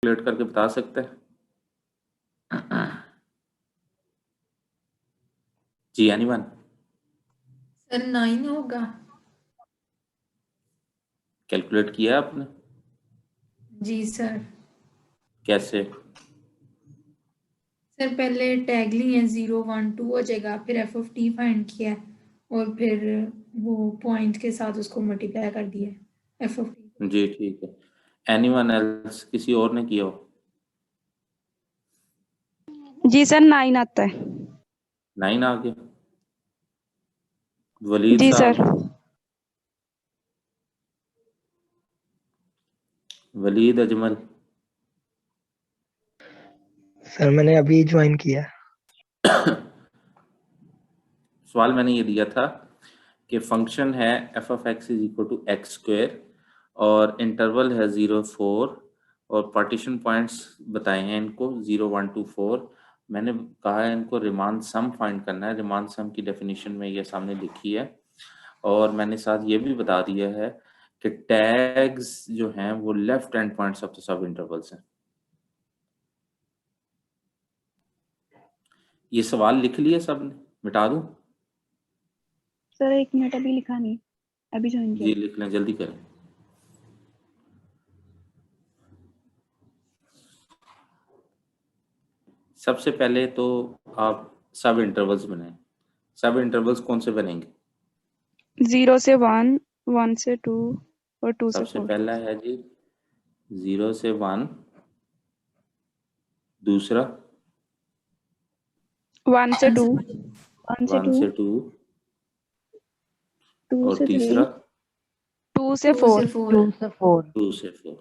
Calculate करके बता सकते हैं? जी एनीवन? सर 9 होगा। कैलकुलेट किया है आपने? जी सर। कैसे? सर पहले टैग लिए 0 1 2 हो जाएगा, फिर एफ ऑफ टी फाइंड किया और फिर वो पॉइंट के साथ उसको मल्टीप्लाई कर दिया एफ ऑफ टी। जी ठीक है। Anyone else? किसी और ने किया हो? जी सर 9 आता है। 9 आ गया। वलीद जी सर। साहब? वलीद अजमल? सर मैंने अभी ज्वाइन किया। सवाल मैंने ये दिया था कि फंक्शन है f of x is equal to x square और इंटरवल है 0 4 और पार्टीशन पॉइंट्स बताए हैं इनको 0 1 2 4। मैंने कहा है इनको रिमान सम फाइंड करना है। रिमान सम की डेफिनेशन में ये सामने लिखी है और मैंने साथ ये भी बता दिया है कि टैग्स जो हैं वो left hand points of the sub intervals हैं। ये सवाल लिख लिए सबने? मिटा दूं? सर 1 मिनट, अभी लिखा नहीं, अभी ज्वाइन जी किया। लिख लें, जल्दी करें। सबसे पहले तो आप सब इंटरवल्स बनाएं। सब इंटरवल्स कौन से बनेंगे? 0 से 1, 1 से 2 और 2 से सबसे 4। पहला है जी 0 से 1, दूसरा 1 से 2, 1 से 1 2, से 2 2 और से 3, तीसरा 2 से 2 4। से 4। 2 से 4।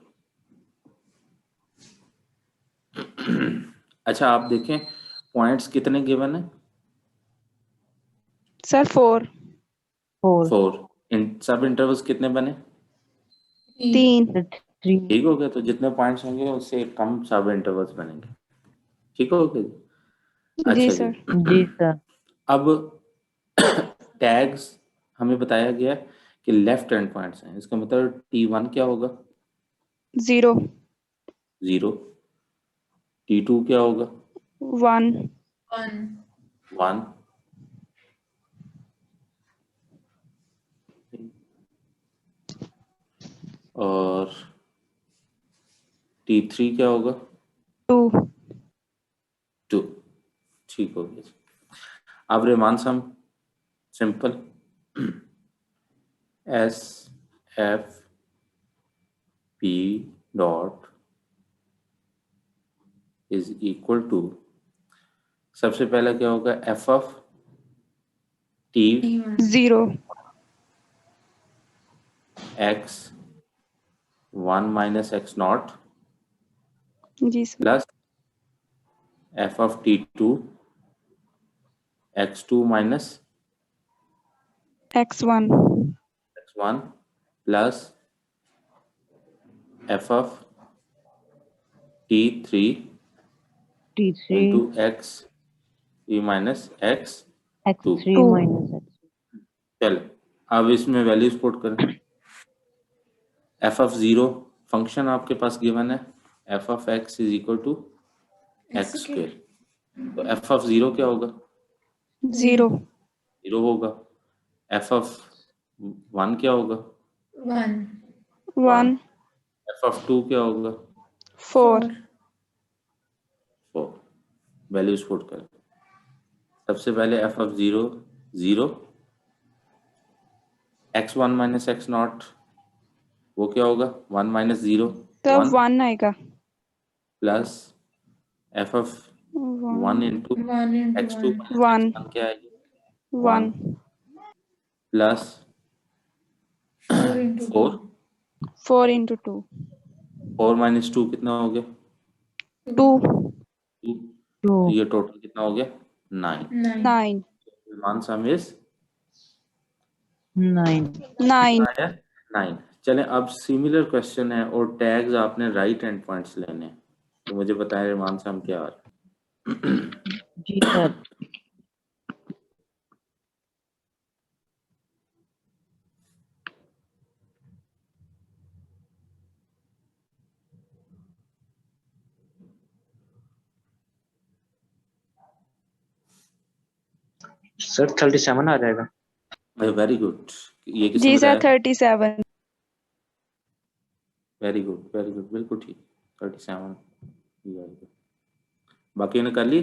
अच्छा आप देखें पॉइंट्स कितने गिवन है? सर 4, 4। सब इंटरवल्स कितने बने? 3। ठीक हो गया। तो जितने पॉइंट्स होंगे उससे कम सब इंटरवल्स बनेंगे। ठीक हो गया जी? जी अच्छा जी। सर। जी सर। अब टैग्स हमें बताया गया कि लेफ्ट हैंड पॉइंट्स हैं। इसका मतलब T1 क्या होगा? 0, 0। T2 क्या होगा? 1, 1 1। और T3 क्या होगा? 2। 2। ठीक हो गया। अब Riemann sum simple S F P dot is equal to, सबसे पहला क्या होगा? F of t T1 0, x 1 minus x not जी sir. Plus f of T2 x2 minus x1, x1 plus f of T3 T3 into x e minus x 2। x3 minus x। चलो अब इसमें values put करें। F of 0 function आपके पास given है f of x is equal to x square. तो f of 0 क्या होगा? 0, 0 होगा। एफ ऑफ 1 क्या होगा? 1 1। 1, एफ ऑफ 2 क्या होगा? 4, 4। वैल्यूज पुट करें। सबसे पहले F of 0 0, x1 minus x not वो क्या होगा? 1 माइनस 0 तब 1 1 आएगा। Plus f of 1 into 1 into x2 1 minus 1, x1 क्या आएगी? 1 1, प्लस 4 into 2 4। 4 into 2, 4 माइनस 2 कितना हो गया? 2, 2। तो ये टोटल कितना हो गया? 9। 9 9, मान सम इज 9। 9। आया 9। चलें अब सिमिलर क्वेश्चन है और टैग्स आपने राइट हैंड पॉइंट्स लेने हैं। तो मुझे बताएं मान सम क्या आ रहा है? जी सर। सर 37 आ जाएगा। वेरी गुड, ये किसने जी सर बताया? 37। वेरी गुड, वेरी गुड, बिल्कुल ठीक, 37 ये आएगा। बाकी ने कर ली?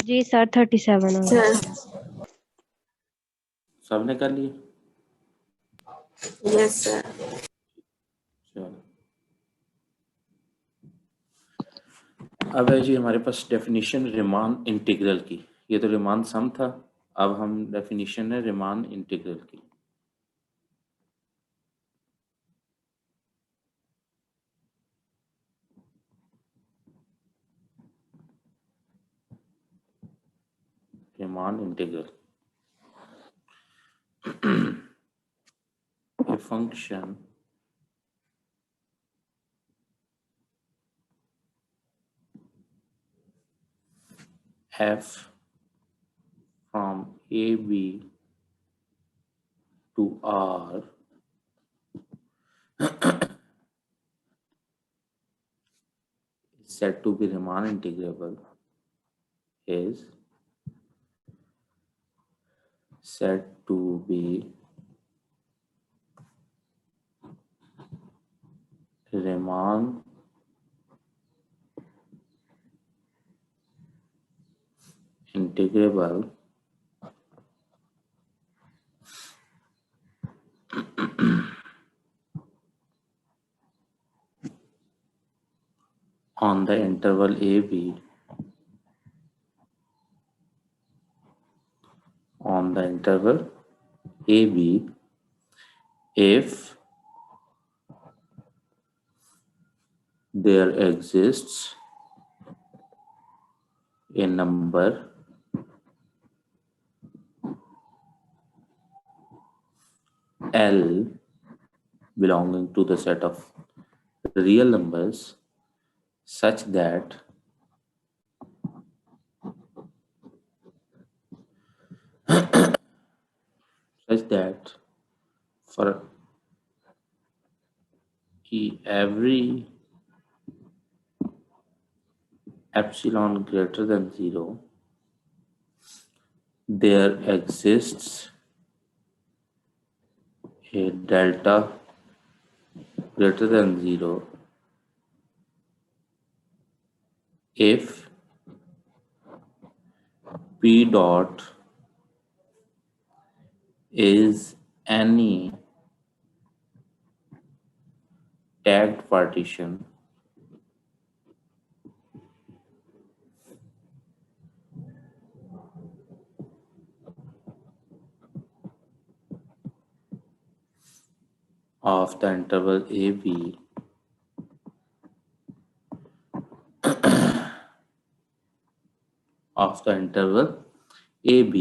जी सर 37 आ गया। सबने कर लिए? Yes sir. चलो, अब है जी हमारे पास डेफिनेशन रिमान इंटीग्रल की। ये तो रिमान सम था, अब हम डेफिनेशन है रिमान इंटीग्रल की। Riemann integral, a function f from ab to r is said to be Riemann integrable is said to be Riemann integrable on the interval ab if there exists a number L belonging to the set of real numbers such that for every epsilon greater than 0 there exists a delta greater than 0 if p dot is any tagged partition of the interval ab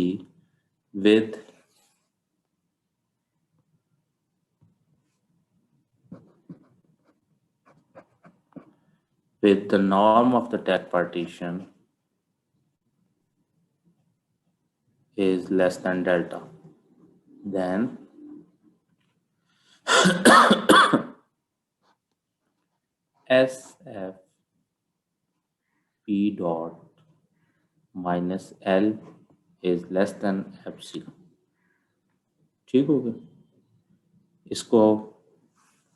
with the norm of the tag partition is less than delta, then SF P dot minus L is less than epsilon। ठीक हो गया? इसको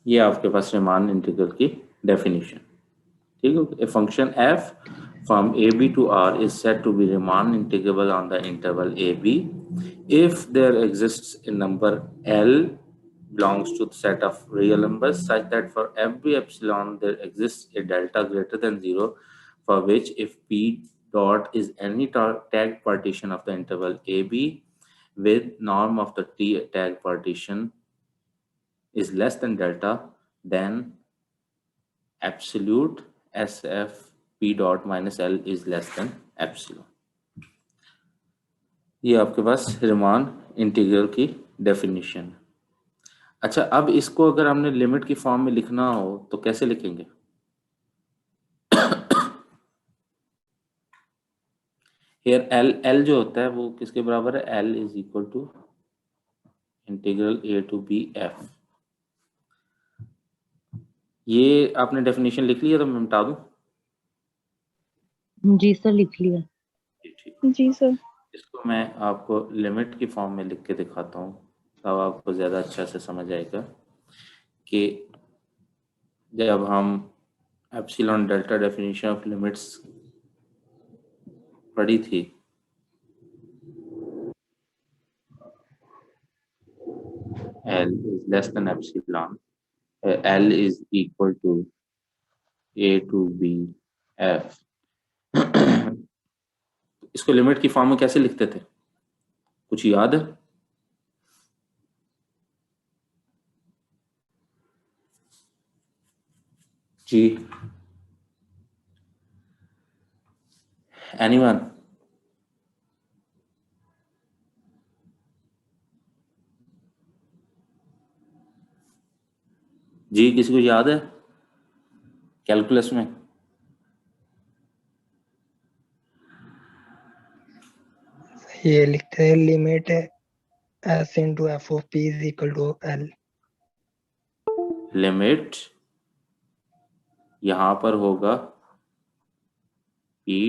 ये आपके पास Riemann integral की definition. ठीक है, a function f from ab to r is said to be Riemann integrable on the interval ab if there exists a number L belongs to the set of real numbers such that for every epsilon there exists a delta greater than 0 for which if p dot is any tag partition of the interval ab with norm of the tag partition is less than delta, then absolute SF P dot minus L is less than epsilon। ये आपके पास Riemann integral की definition है। अच्छा, अब इसको अगर हमने limit की फॉर्म में लिखना हो तो कैसे लिखेंगे? हियर L जो होता है वो किसके बराबर है? L is equal to integral A to B F। ये आपने डेफिनेशन लिख लिया तो मैं मिटा दूं? जी सर लिख लिया। ठीक, जी सर। इसको मैं आपको लिमिट की फॉर्म में लिख के दिखाता हूँ, तब आपको ज़्यादा अच्छा से समझ आएगा कि जब हम epsilon delta definition of limits पढ़ी थी, L is less than epsilon, L is equal to A to B F। इसको लिमिट की फॉर्म में कैसे लिखते थे, कुछ याद है? जी, एनीवन? जी, किसी को याद है कैलकुलस में? ये लिखते हैं limit s into f of p is equal to l। Limit यहां पर होगा p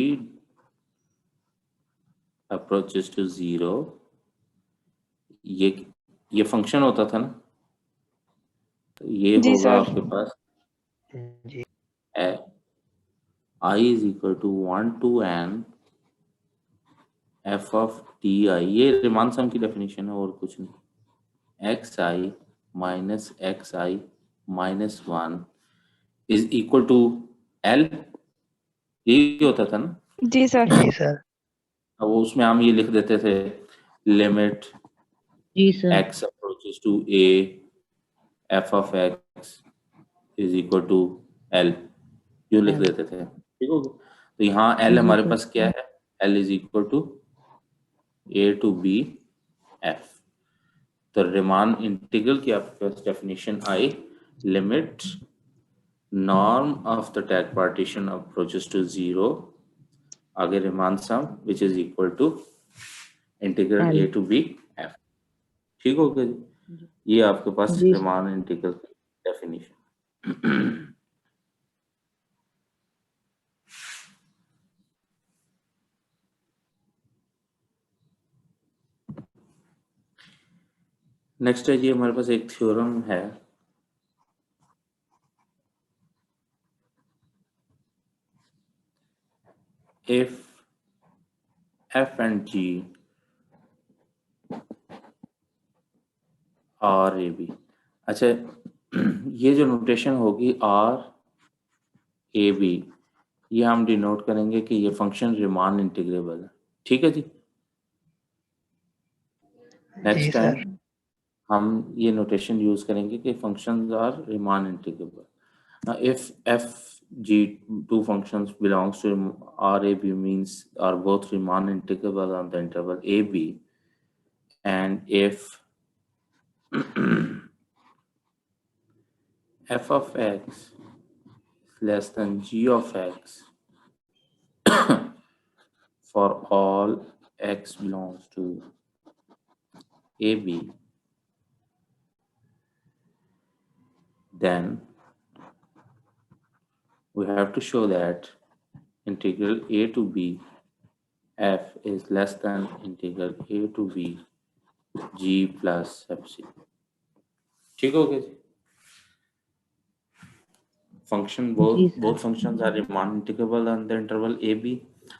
अप्रोचेस टू 0, ये फंक्शन होता था ना, तो ये जी होगा सर। आपके पास जी I is equal to 1 to n f of ti, ये रिमान सम की डेफिनेशन है और कुछ नहीं, xi minus xi minus 1 is equal to l, यही होता था ना। जी सर। जी सर। अब उसमें हम ये लिख देते थे लिमिट जी sir. x approaches to a f of x is equal to l, यूँ लिख देते थे, ठीक हो गया। तो यहाँ l हमारे पास क्या है, l is equal to a to b f। तो रिमान इंटीग्रल की आपके पास डेफिनेशन आई, limit norm of the tag partition approaches to 0, आगे Riemann sum which is equal to integral a to b f। ठीक हो गया जी, ये आपके पास रिमान इंटीग्रल की डेफिनेशन। नेक्स्ट है जी, हमारे पास एक थ्योरम है, if f and g R A B. अच्छा, ये जो नोटेशन होगी आर ए बी, ये हम डिनोट करेंगे कि ये फंक्शन रिमान इंटीग्रेबल है, ठीक है जी। जी नेक्स्ट टाइम सर। हम ये नोटेशन यूज करेंगे कि functions are Riemann integrable. If f g two functions belongs to R A B means are both Riemann integrable on the interval A B, and if f of x is less than g of x for all x belongs to AB, then we have to show that integral a to b f is less than integral a to b g plus epsilon। ठीक हो गया जी। Function both functions are Riemann integrable on the interval A B,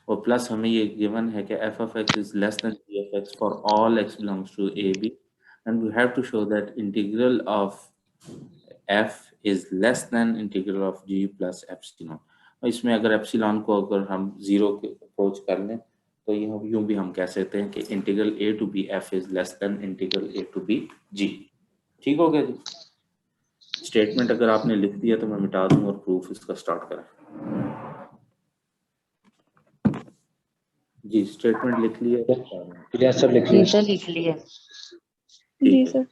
और plus हमें ये given है कि f of x is less than g of x for all x belongs to a b, and we have to show that integral of f is less than integral of g plus epsilon। और इसमें अगर epsilon को अगर हम 0 के approach कर लें तो यूं भी हम कह सकते हैं कि integral a to b f is less than integral a to b g। ठीक हो गया जी। स्टेटमेंट अगर आपने लिख दिया तो मैं मिटा दूं और प्रूफ इसका स्टार्ट करें। जी, स्टेटमेंट लिख लिया? क्लियर सर, लिख लिया। लिख लिया। जी सर।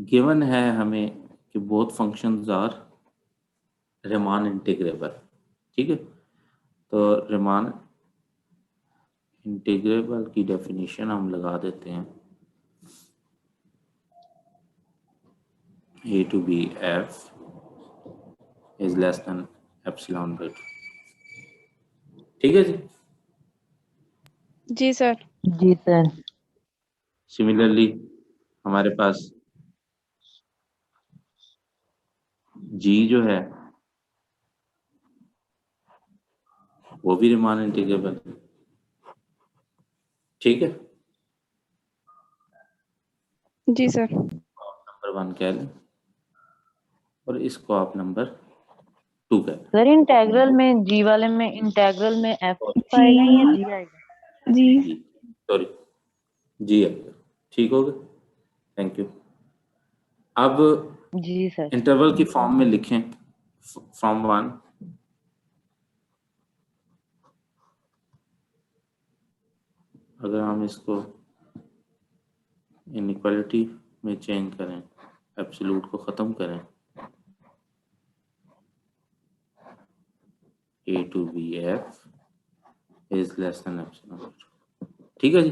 गिवन है हमें कि both functions are Riemann integrable, ठीक है। तो रिमान इंटीग्रेबल की डेफिनेशन हम लगा देते हैं a to b f is less than epsilon by 2। ठीक है जी। जी सर। जी सर। सिमिलरली हमारे पास g जो है वो भी रिमान इंटीग्रेबल, ठीक है। जी सर। नंबर 1 कह लें और इसको आप नंबर 2 कह लें। सर इंटेग्रल में जी वाले में इंटेग्रल में एफ आएगा या जी आएगा? जी सॉरी जी आएगा, ठीक हो गया, थैंक यू। अब जी सर। इंटरवल की फॉर्म में लिखें फ्रॉम 1 अगर हम इसको इनइक्वालिटी में चेंज करें, एब्सोल्यूट को ख़त्म करें, a to b f is less than epsilon, ठीक है जी।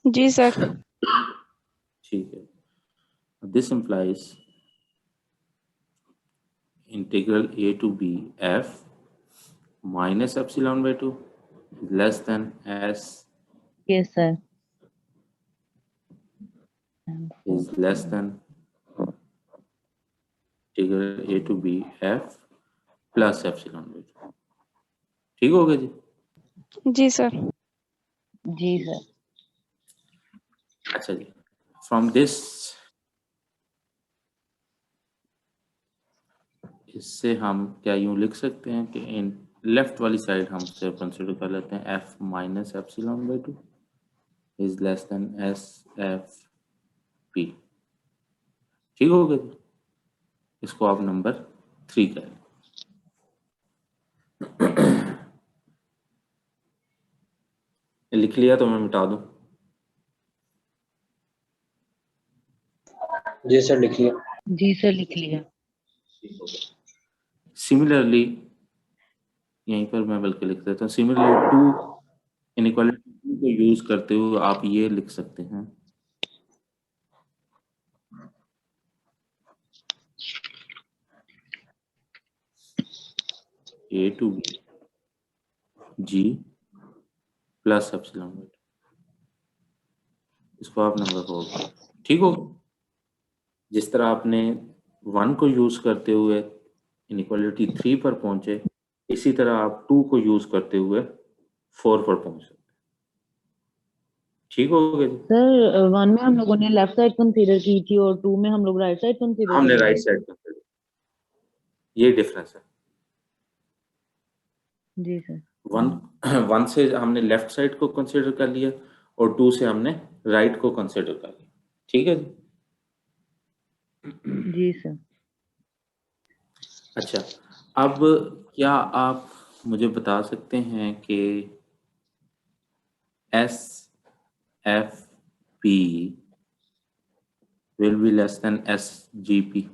जी सर। ठीक है, this implies integral a to b f minus epsilon by 2 is less than s yes sir. is less than integral a to b f plus epsilon by 2, ठीक हो गया जी। जी sir. जी sir. अच्छा जी, फ्रॉम दिस इससे हम क्या यूं लिख सकते हैं कि इन लेफ्ट वाली साइड हम से कंसिडर कर लेते हैं f minus epsilon by 2 is less then S F P, ठीक हो गया जी। इसको आप नंबर 3 करें। लिख लिया तो मैं मिटा दूं? जी सर लिख लिया। जी सर लिख लिया। सिमिलरली यहीं पर मैं बल्कि लिख देता हूँ, सिमिलरली टू इनइक्वालिटी को यूज करते हुए आप ये लिख सकते हैं a to b g plus epsilon, इसको आप नंबर 4 करें, ठीक हो। जिस तरह आपने 1 को यूज करते हुए इनइक्वालिटी 3 पर पहुंचे, इसी तरह आप 2 को यूज करते हुए 4 पर पहुंच सकते, ठीक हो गया जी। सर 1 में हम लोगों ने लेफ्ट साइड कंसीडर की थी और 2 में हम लोग राइट साइड कंसीडर हमने करेंगे। राइट साइड कंसीडर, ये डिफरेंस है। जी सर। 1 से हमने लेफ्ट साइड को कंसीडर कर लिया और 2 से हमने राइट को कंसीडर कर लिया, ठीक है जी। जी सर। अच्छा, अब क्या आप मुझे बता सकते हैं कि S F P will be less than SGP?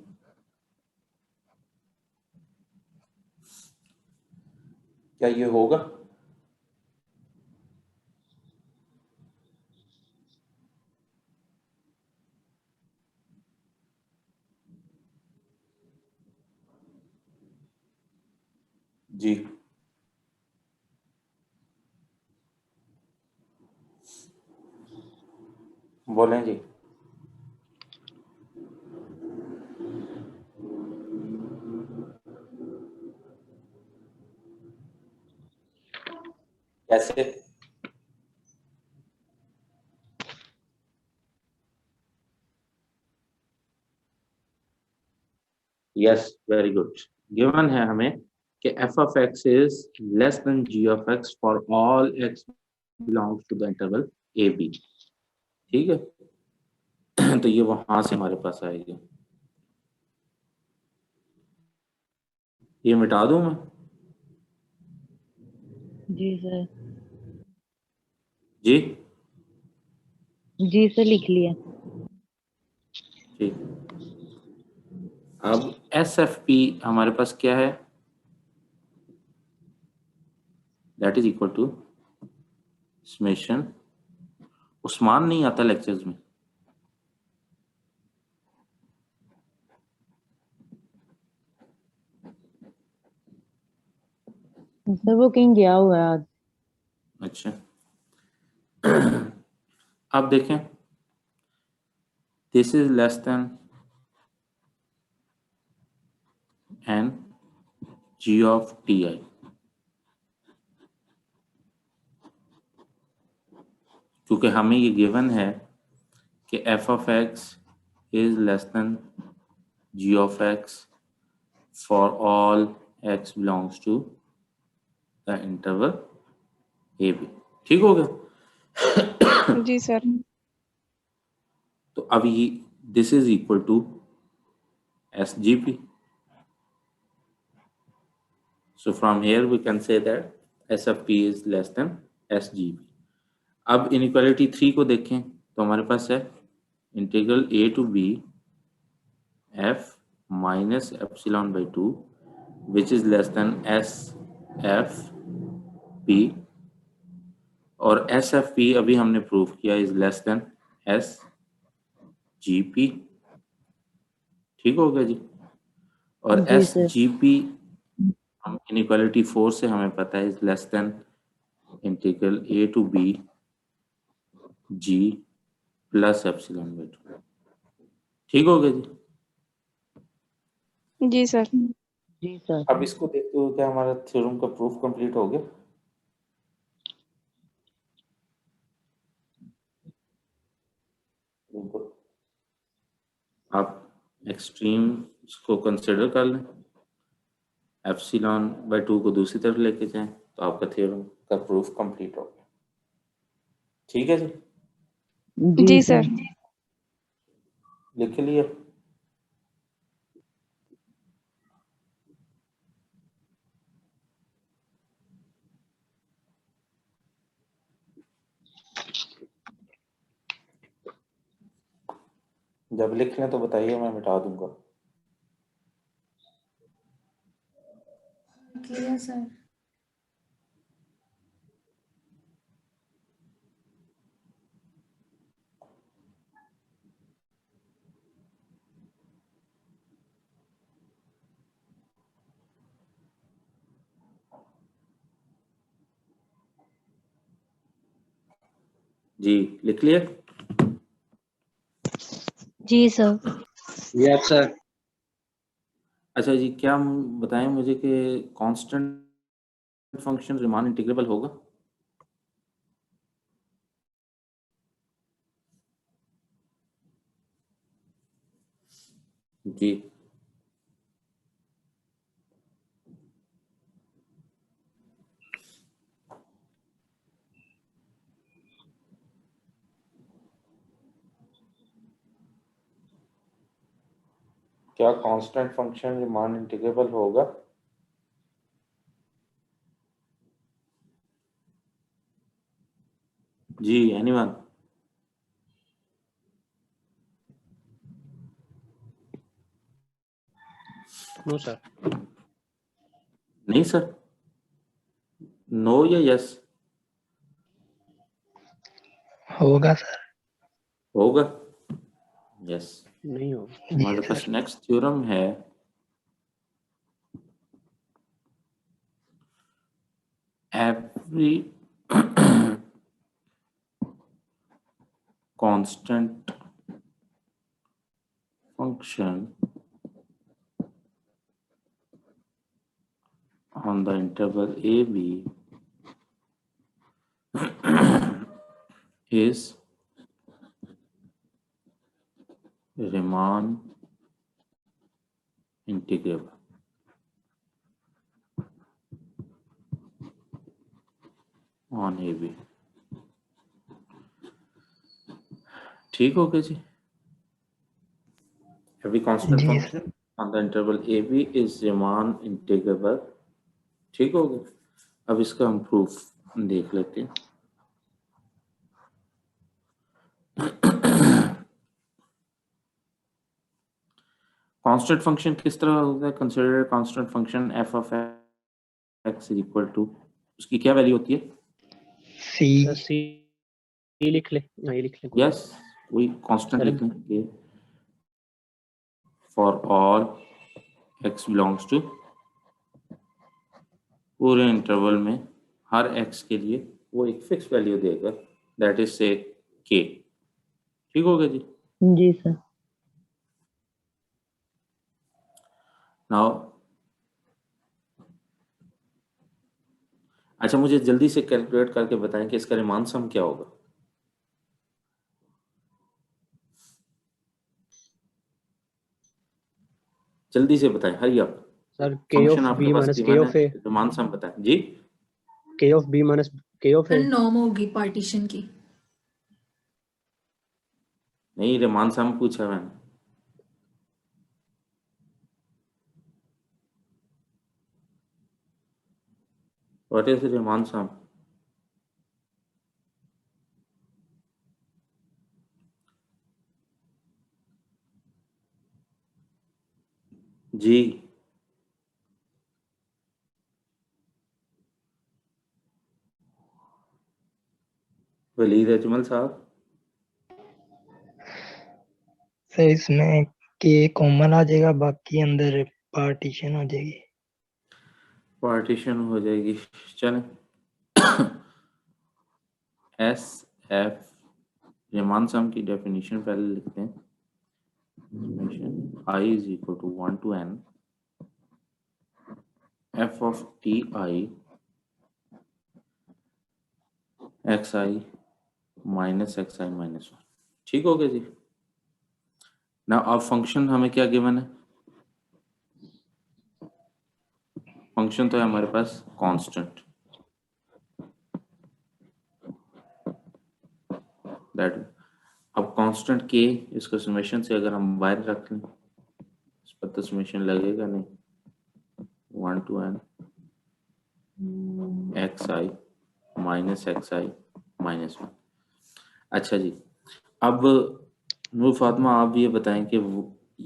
क्या ये होगा? जी बोलें जी। कैसे? Yes, very good. गिवन है हमें कि f of x is less than g of x for all x belongs to the interval a b, ठीक है। तो ये वहां से हमारे पास आएगी, ये मिटा दूं मैं? जी सर। जी जी सर लिख लिया। ठीक। अब एस एफ पी हमारे पास क्या है? That is equal to summation, Usman नहीं आता लेक्चर्स में, सर वो कहीं गया हुआ है आज। अच्छा अब देखें, this is less than n g of t i. क्योंकि हमें ये गिवन है कि f of x is less than g of x for all x belongs to the interval A B. ठीक हो गया? जी सर। तो अब ये this is equal to S G P. So from here we can say that S of P is less than SGP. अब inequality 3 को देखें तो हमारे पास है integral A to B F minus epsilon by 2 which is less than SF P, और SFP अभी हमने prove किया is less than SGP। ठीक हो गया जी? और जी सर। SGP हम inequality 4 से हमें पता है is less than integral A to B G plus epsilon bye 2। ठीक हो गया जी? जी सर। जी सर। अब इसको देखते हुए क्या हमारा थ्योरम का प्रूफ कंप्लीट हो गया? बिल्कुल। आप एक्सट्रीम को कंसिडर कर लें, एप्सिलॉन बाय 2 को दूसरी तरफ लेके जाएं तो आपका थ्योरम का प्रूफ कंप्लीट हो गया। ठीक है जी? जी सर। लिख लिया? जब लिख लें तो बताइए, मैं मिटा दूंगा। Clear sir. जी लिख लिया? जी सर। Yes sir. अच्छा जी, क्या बताएं मुझे कि कांस्टेंट फंक्शन रीमान इंटीग्रेबल होगा? जी क्या कांस्टेंट फंक्शन रीमान इंटीग्रेबल होगा? जी एनीवन? No sir. नहीं सर, नो या यस? होगा सर। होगा? यस। नहीं होगा। हमारे जी पास सर। नेक्स्ट थ्योरम है every constant function on the interval AB is Riemann integrable on AB। ठीक हो गया जी? Every constant ji function on the interval AB is Riemann integrable। ठीक हो गया? अब इसका हम प्रूफ देख लेते हैं। कांस्टेंट फंक्शन किस तरह होता है? Consider constant function f of x is equal to, उसकी क्या वैल्यू होती है? सी। सी लिख ले। ये लिख ले। यस, वही कांस्टेंट सर लिखेंगे for all x belongs to पूरे इंटरवल में हर x के लिए वो एक फिक्स वैल्यू देगा, दैट इज से k। ठीक हो गया जी। जी सर। नाउ अच्छा, मुझे जल्दी से कैलकुलेट करके बताएं कि इसका रिमान सम क्या होगा। जल्दी से बताएं, हरी आप। सर k फंक्शन ऑफ आपके b pass minus k given of है, a, रिमान सम बताएं जी। k of b minus k of a। Norm होगी पार्टीशन की। नहीं, रिमान सम पूछा मैंने। व्हाट इज रिमान सम? जी वलीद अजमल साहब। सर इसमें के कॉमन आ जाएगा, बाकी अंदर पार्टीशन हो जाएगी। पार्टीशन हो जाएगी, चलें। एस एफ रिमान सम की डेफिनेशन पहले लिखते हैं। I is equal to 1 to n f of ti xi minus xi minus 1। ठीक हो गया जी। ना अब फंक्शन हमें क्या गिवन है? फंक्शन तो है हमारे पास कांस्टेंट, दैट अब कांस्टेंट के इसको समेशन से अगर हम बाहर रख लें, इस पर तो समेशन लगेगा नहीं, 1 to n xi minus xi minus 1। अच्छा जी, अब नूर फातिमा आप ये बताएं कि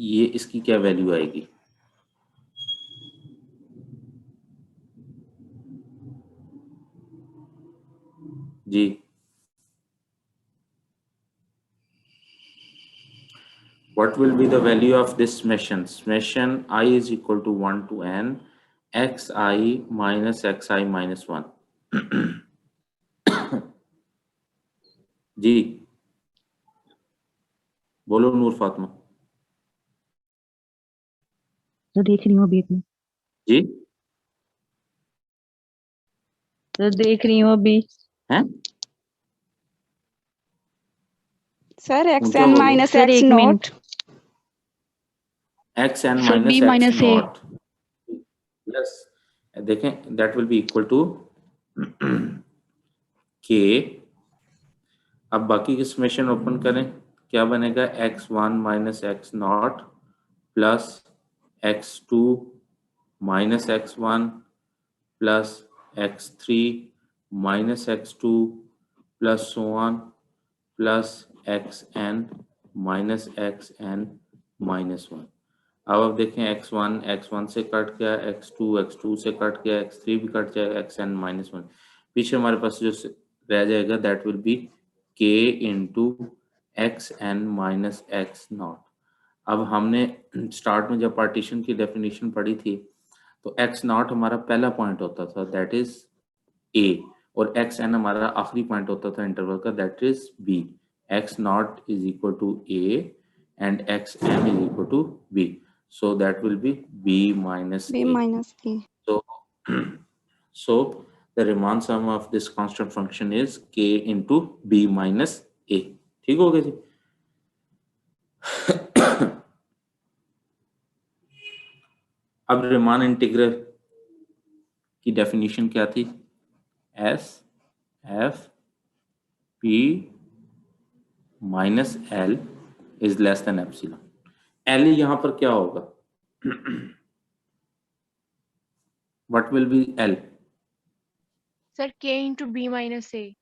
ये इसकी क्या वैल्यू आएगी? जी what will be the value of this summation? Summation I is equal to 1 to n xi minus xi minus 1। जी बोलो नूर फातिमा। तो देख रही हूँ अभी एक मिनट। जी तो देख रही हूँ अभी। हैं? सर एक्स ऊंचा एन बोलो। माइनस सर एक्स एक not. Minute. x n sir minus b x minus A. naught plus देखें that will be equal to k। अब बाकी की समेशन ओपन करें, क्या बनेगा? x1 minus x not plus x2 minus x1 plus x3 minus x2 plus so on plus xn minus xn minus 1। अब देखें x1 से कट गया, x2 से कट गया, x3 भी कट जाएगा, xn माइनस 1। पीछे हमारे पास जो रह जाएगा that will be k into x n minus x not. अब हमने स्टार्ट में जब पार्टीशन की डेफिनेशन पढ़ी थी तो एक्स नॉट हमारा पहला पॉइंट होता था, दैट इज a, और एक्स एन हमारा आखिरी पॉइंट होता था इंटरवल का, that is b। X not is equal to a and xn is equal to b, so that will be b minus b a। Minus a. So the Riemann sum of this constant function is k into b minus a। ठीक हो गया जी। अब Riemann integral की definition क्या थी? s f p minus l is less than epsilon. l यहां पर क्या होगा? What will be l? Sir k into B minus A.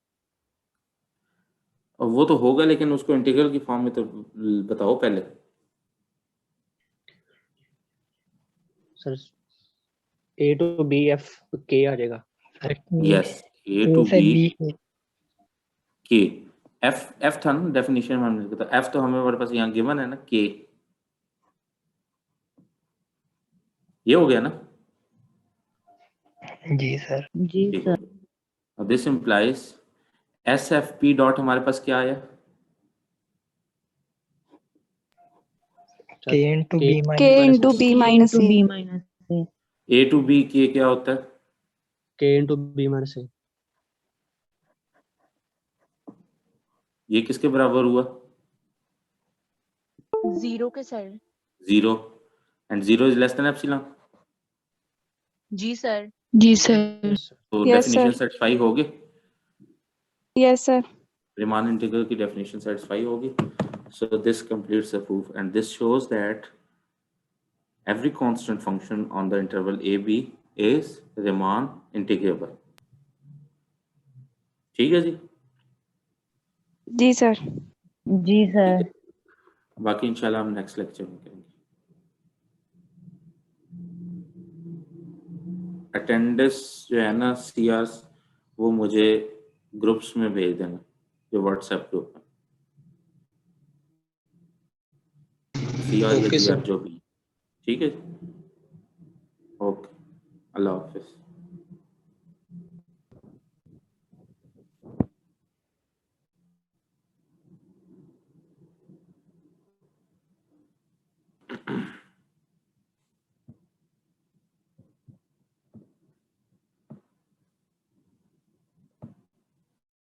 वो तो होगा, लेकिन उसको इंटीग्रल की फॉर्म में तो बताओ पहले। Sir a to b f k आ जाएगा। Sir yes, a a to से बी बी के। एफ था ना डेफिनेशन में हमने लिखा था, एफ तो हमें हमारे पास यहाँ गिवन है ना, के। ये हो गया ना? जी सर। जी ठीक सर। है। This implies S F P dot हमारे पास क्या आया? K into B K minus into B minus to A. B minus a. A to b के क्या होता है? K into B minus A. ये किसके बराबर हुआ? 0 के sir. 0 and 0 is less than epsilon. जी सर। जी सर। Yes, sir. तो Yes, डेफिनेशन sir. सेटिस्फाई होगी, Yes, sir. रीमान इंटीग्रल की डेफिनेशन सेटिस्फाई होगी. So this completes the proof and this shows that every constant function on the interval AB is Riemann integrable. ठीक है जी. जी sir. जी sir. बाकी इंशाल्लाह हम next lecture में करेंगे. अटेंडेंस जो है ना CRs वो मुझे ग्रुप्स में भेज देना, जो व्हाट्सएप ग्रुप है. CR या Okay, GR sir. जो भी. ठीक है. ओके, अल्लाह हाफिज.